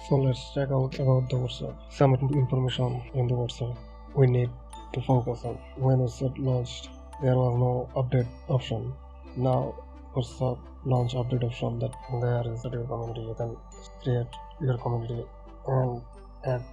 So let's check out about the WhatsApp. Some information in the WhatsApp we need to focus on. When WhatsApp launched, there was no update option. Now WhatsApp launch update option that there is a your community. You can create your community and add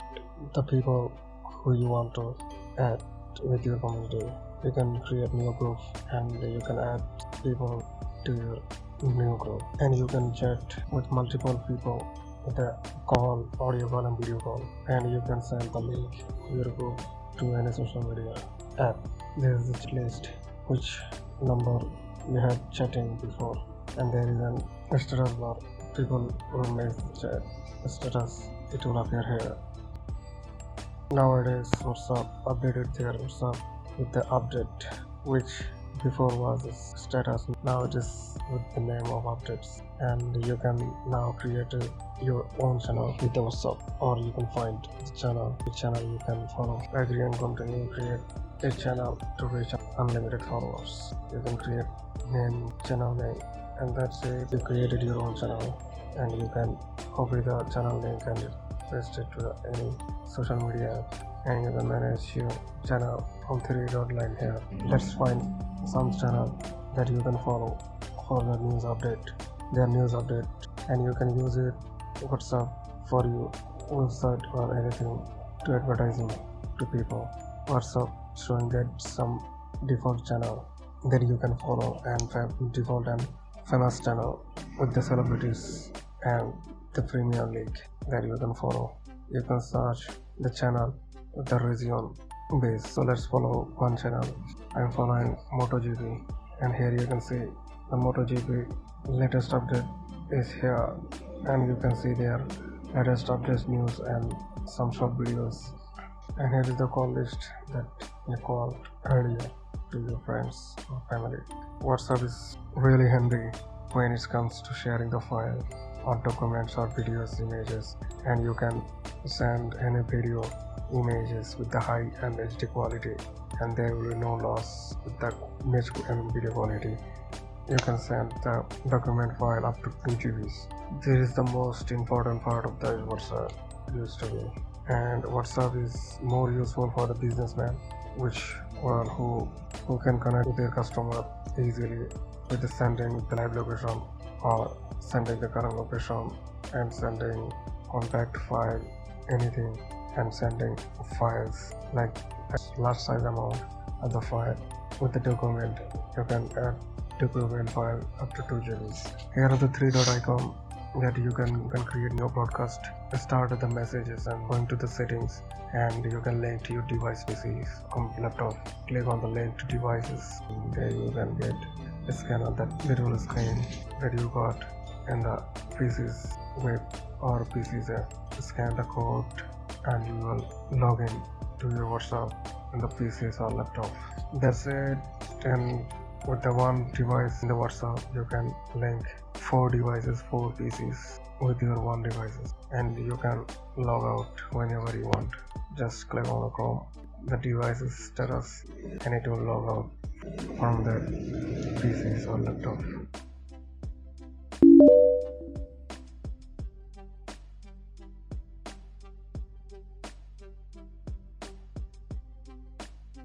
the people who you want to add with your community. You can create new group and you can add people to your new group, and you can chat with multiple people with a call, audio call and video call, and you can send the link to your group to any social media app. There is a list which number you had chatting before, and there is an status bar. People will make the chat status, it will appear here. Nowadays WhatsApp updated their WhatsApp with the update, which before was a status. Now it is with the name of updates, and you can now create your own channel with the WhatsApp, or you can find the channel, which channel you can follow. Agree and continue. Create a channel to reach unlimited followers. You can create name, channel name, and that's it. You created your own channel, and you can copy the channel link and paste it to any social media app, and you can manage your channel from 3 dot line here. Let's find some channel that you can follow for the news update, their news update, and you can use it WhatsApp for your website or anything to advertising to people. WhatsApp showing that some default channel that you can follow, and default and famous channel with the celebrities and the Premier League that you can follow. You can search the channel with the region base. So let's follow one channel. I'm following MotoGP, and here you can see the MotoGP latest update is here, and you can see their latest updates, news, and some short videos. And here is the call list that you called earlier to your friends or family. WhatsApp is really handy when it comes to sharing the file or documents or videos, images, and you can send any video, images with the high and HD quality, and there will be no loss with the image and video quality. You can send the document file up to 2 GBs. This is the most important part of the WhatsApp used to be, and WhatsApp is more useful for the businessman, who can connect with their customer easily with the sending the live location or sending the current location and sending contact file, anything, and sending files like a large size amount of the file. With the document, you can add document file up to 2 GBs. Here are the 3 dot icon that you can create new broadcast. Start the messages and going to the settings, and you can link to your device PCs on laptop. Click on the link to devices. There you can get a scan of that virtual screen that you got in the PC's web or PC's app. Scan the code and you will log in to your WhatsApp in the PCs or laptop. That's it. And with the one device in the WhatsApp, you can link 4 devices, 4 PCs with your one devices, and you can log out whenever you want. Just click on the Chrome, the device's status, and it will log out from the PCs or laptop.